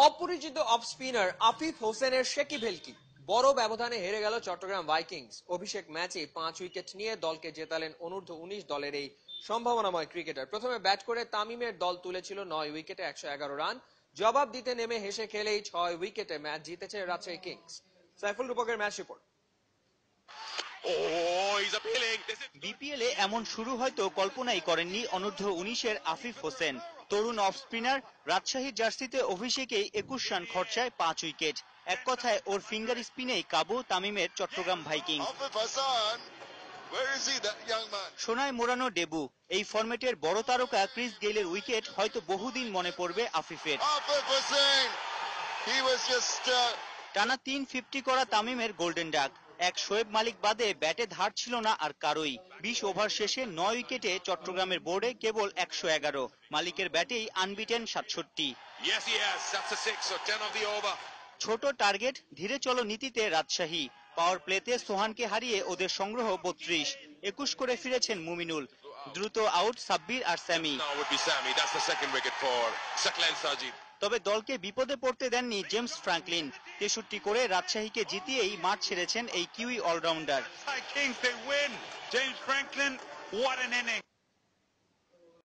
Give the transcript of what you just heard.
অপরিচিত off spinner Afif হোসেনের শেকি ভেলকি বড় ব্যবধানে হেরে গেল চট্টগ্রাম ভাইকিংস। অভিষেক ম্যাচে 5 উইকেট নিয়ে দলকে জেতালেন অনূর্ধ্ব 19 দলের এই সম্ভাবনাময় ক্রিকেটার। প্রথমে ব্যাট করে তামিমের দল তুলেছিল 9 উইকেটে 111 রান। জবাব দিতে নেমে হেসে খেলেই 6 উইকেটে ম্যাচ জিতেছে রাজশাহী কিংস। সাইফুল রূপকের ম্যাচ রিপোর্ট। বিপিএল এ এমন শুরু হয়তো কল্পনাই করেননি অনূর্ধ্ব 19-এর আফিফ হোসেন। তরুণ অফ স্পিনার রাজশাহীর জার্সিতে অভিষেকেই 21 রান খরচায় 5 উইকেট। এক কথায় ওর ফিঙ্গার স্পিনেই কাবু তামিমের চট্টগ্রাম ভাইকিংস। সোনায় মোড়ানো ডেবু। এই ফরম্যাটের বড় তারকা ক্রিস গেইলের উইকেট হয়তো বহুদিন মনে পড়বে আফিফের। টানা 350 করা তামিমের গোল্ডেন ডাক। এক শোয়েব মালিক বাদে ব্যাটে ধার ছিল না আর কারোই। 20 ওভার শেষে 9 উইকেটে চট্টগ্রামের বোর্ডে কেবল 111। মালিকের ব্যাটেই আনবিটেন 67। ছোট টার্গেট ধীরে চলো নীতিতে রাজশাহী। পাওয়ার প্লেতে সোহানকে হারিয়ে ওদের সংগ্রহ 32। 21 করে ফিরেছেন মুমিনুল। দ্রুত আউট সাব্বির আর স্যামি। তবে দলকে বিপদে পড়তে দেননি জেমস ফ্রাঙ্কলিন। 63 করে রাজশাহীকে জিতিয়েই মাঠ ছেড়েছেন এই কিউই অলরাউন্ডার।